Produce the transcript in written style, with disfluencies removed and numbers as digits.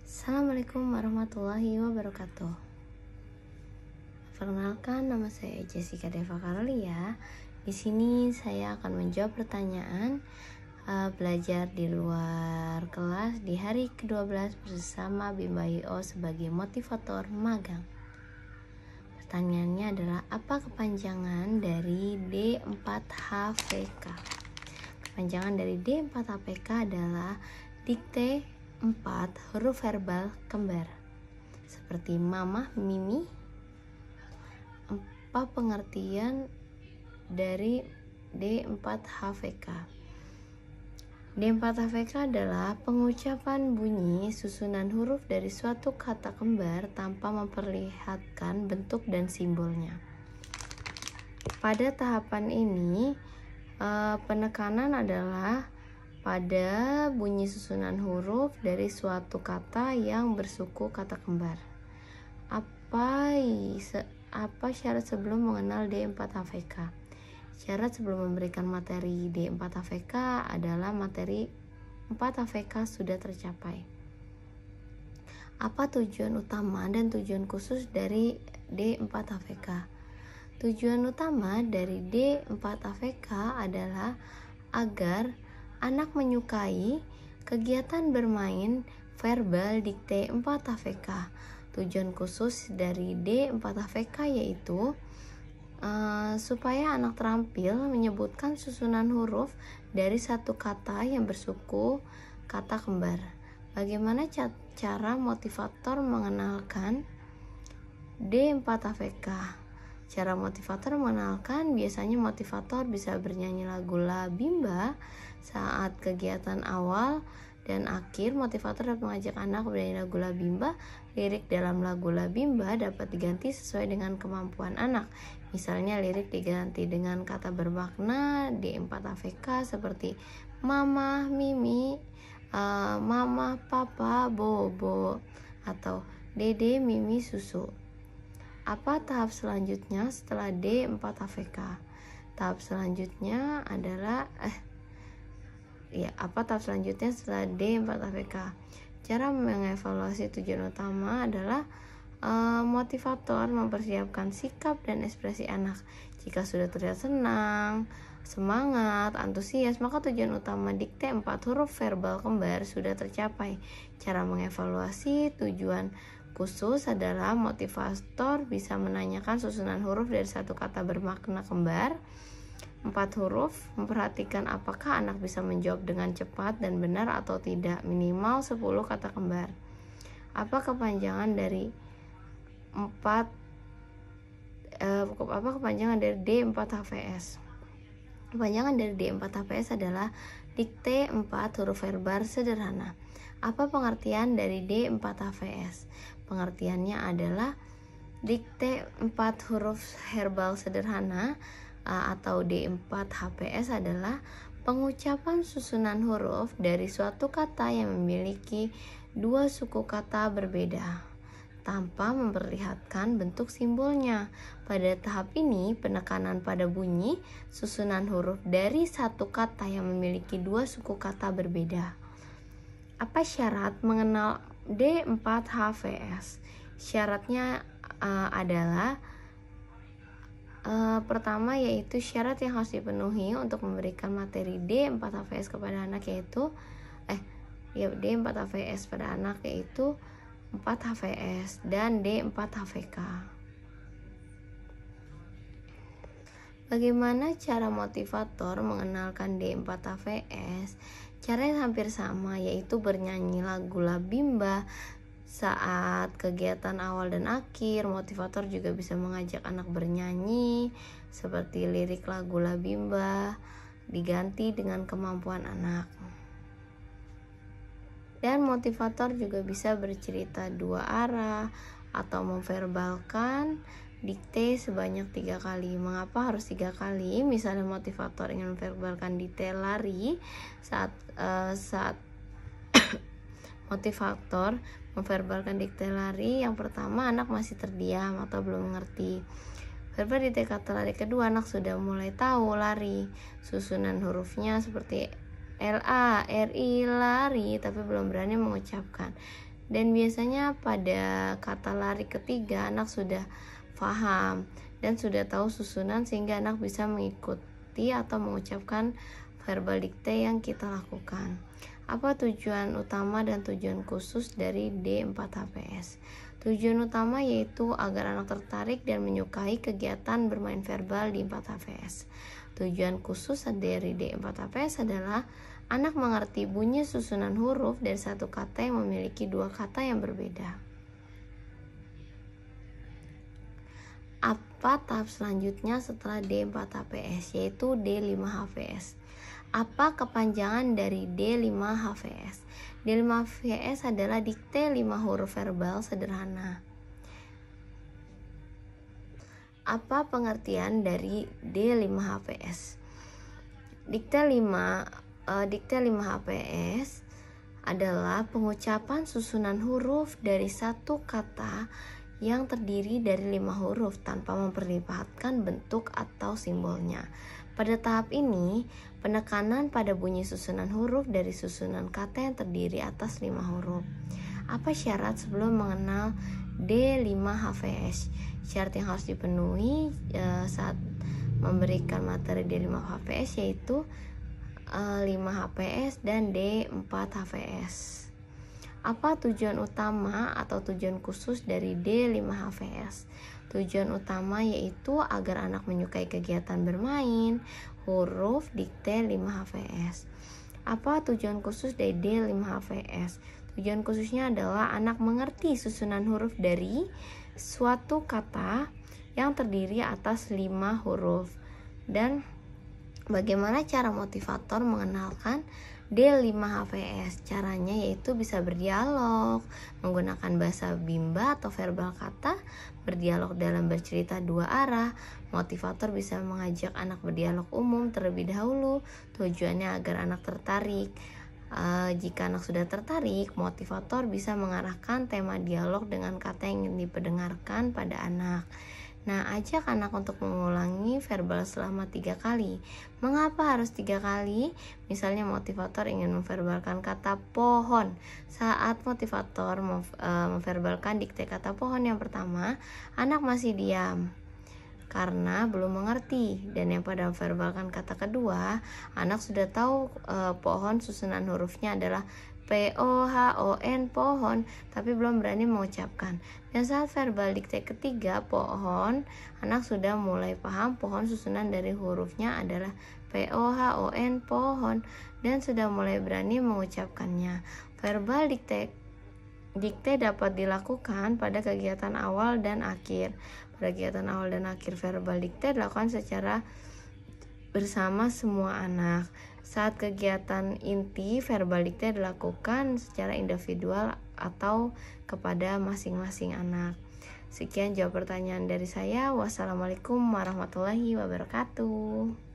Assalamualaikum warahmatullahi wabarakatuh. Perkenalkan, nama saya Jessica Deva Karolia. Di sini saya akan menjawab pertanyaan belajar di luar kelas di hari ke-12 bersama Bimba IO sebagai motivator magang. Pertanyaannya adalah, apa kepanjangan dari D4HVK? Kepanjangan dari D4HVK adalah dikte 4 huruf verbal kembar seperti mama, mimi. Apa pengertian dari D4HVK? D4HVK adalah pengucapan bunyi susunan huruf dari suatu kata kembar tanpa memperlihatkan bentuk dan simbolnya. Pada tahapan ini, penekanan adalah pada bunyi susunan huruf dari suatu kata yang bersuku kata kembar. Apa syarat sebelum mengenal D4HVK? Syarat sebelum memberikan materi D4HVK adalah materi 4HVK sudah tercapai. Apa tujuan utama dan tujuan khusus dari D4HVK? Tujuan utama dari D4HVK adalah agar anak menyukai kegiatan bermain verbal dikte 4HVK. Tujuan khusus dari D4HVK yaitu supaya anak terampil menyebutkan susunan huruf dari satu kata yang bersuku kata kembar. Bagaimana cara motivator mengenalkan D4HVK? Cara motivator mengenalkan, biasanya motivator bisa bernyanyi lagu La Bimba saat kegiatan awal dan akhir. Motivator dapat mengajak anak bernyanyi lagu La Bimba. Lirik dalam lagu La Bimba dapat diganti sesuai dengan kemampuan anak. Misalnya lirik diganti dengan kata bermakna D4HVK seperti mama, mimi, mama, papa, bobo, atau dede, mimi, susu. Apa tahap selanjutnya setelah D4HVK? Tahap selanjutnya adalah apa tahap selanjutnya setelah D4HVK? Cara mengevaluasi tujuan utama adalah motivator mempersiapkan sikap dan ekspresi anak. Jika sudah terlihat senang, semangat, antusias, maka tujuan utama dikte 4 huruf verbal kembar sudah tercapai. Cara mengevaluasi tujuan khusus adalah motivator bisa menanyakan susunan huruf dari satu kata bermakna kembar 4 huruf, memperhatikan apakah anak bisa menjawab dengan cepat dan benar atau tidak, minimal 10 kata kembar. Apa kepanjangan dari D4HVS? Kepanjangan dari D4HVS adalah dikte 4 huruf verbal sederhana. Apa pengertian dari D4HVS? Pengertiannya adalah dikte 4 huruf verbal sederhana atau D4HVS adalah pengucapan susunan huruf dari suatu kata yang memiliki dua suku kata berbeda tanpa memperlihatkan bentuk simbolnya. Pada tahap ini, penekanan pada bunyi susunan huruf dari satu kata yang memiliki dua suku kata berbeda. Apa syarat mengenal D4HVS? Syaratnya adalah pertama yaitu syarat yang harus dipenuhi untuk memberikan materi D4HVS kepada anak yaitu D4HVS pada anak yaitu 4HVS dan D4HVK. Bagaimana cara motivator mengenalkan D4HVS? Caranya hampir sama, yaitu bernyanyi lagu La Bimba saat kegiatan awal dan akhir. Motivator juga bisa mengajak anak bernyanyi seperti lirik lagu La Bimba diganti dengan kemampuan anak. Dan motivator juga bisa bercerita dua arah atau memverbalkan dikte sebanyak 3 kali. Mengapa harus 3 kali? Misalnya motivator ingin memverbalkan dikte lari saat motivator memverbalkan dikte lari, yang pertama anak masih terdiam atau belum mengerti. Verbal dikte kata lari kedua, anak sudah mulai tahu lari. Susunan hurufnya seperti LA, RI, lari, tapi belum berani mengucapkan. Dan biasanya pada kata lari ketiga anak sudah paham dan sudah tahu susunan sehingga anak bisa mengikuti atau mengucapkan verbal dikte yang kita lakukan. Apa tujuan utama dan tujuan khusus dari D4HPS? Tujuan utama yaitu agar anak tertarik dan menyukai kegiatan bermain verbal di 4HPS. Tujuan khusus dari D4HPS adalah anak mengerti bunyi susunan huruf dari satu kata yang memiliki dua kata yang berbeda. Apa tahap selanjutnya setelah D4HPS, yaitu D5HVS? Apa kepanjangan dari D5HVS? D5HVS adalah dikte 5 huruf verbal sederhana. Apa pengertian dari D5HVS? Dikte 5HVS adalah pengucapan susunan huruf dari satu kata yang terdiri dari 5 huruf tanpa memperlihatkan bentuk atau simbolnya. Pada tahap ini, penekanan pada bunyi susunan huruf dari susunan kata yang terdiri atas 5 huruf. Apa syarat sebelum mengenal D5HVS? Syarat yang harus dipenuhi saat memberikan materi D5HVS yaitu 5HPS dan D4HVS. Apa tujuan utama atau tujuan khusus dari D5HVS? Tujuan utama yaitu agar anak menyukai kegiatan bermain, huruf, dikte 5HVS. Apa tujuan khusus dari D5HVS? Tujuan khususnya adalah anak mengerti susunan huruf dari suatu kata yang terdiri atas 5 huruf. Dan bagaimana cara motivator mengenalkan D5HVS? Caranya yaitu bisa berdialog, menggunakan bahasa bimba atau verbal kata, berdialog dalam bercerita dua arah. Motivator bisa mengajak anak berdialog umum terlebih dahulu, tujuannya agar anak tertarik. Jika anak sudah tertarik, motivator bisa mengarahkan tema dialog dengan kata yang ingin diperdengarkan pada anak. Nah, ajak anak untuk mengulangi verbal selama 3 kali. Mengapa harus 3 kali? Misalnya motivator ingin memverbalkan kata pohon. Saat motivator memverbalkan dikte kata pohon yang pertama, anak masih diam karena belum mengerti. Dan yang pada memverbalkan kata kedua, anak sudah tahu pohon susunan hurufnya adalah POHON, pohon, tapi belum berani mengucapkan. Dan saat verbal dikte ketiga, pohon, anak sudah mulai paham pohon susunan dari hurufnya adalah POHON, pohon, dan sudah mulai berani mengucapkannya. Verbal dikte dapat dilakukan pada kegiatan awal dan akhir. Pada kegiatan awal dan akhir verbal dikte dilakukan secara bersama semua anak. Saat kegiatan inti, verbal dikte dilakukan secara individual atau kepada masing-masing anak. Sekian jawab pertanyaan dari saya. Wassalamualaikum warahmatullahi wabarakatuh.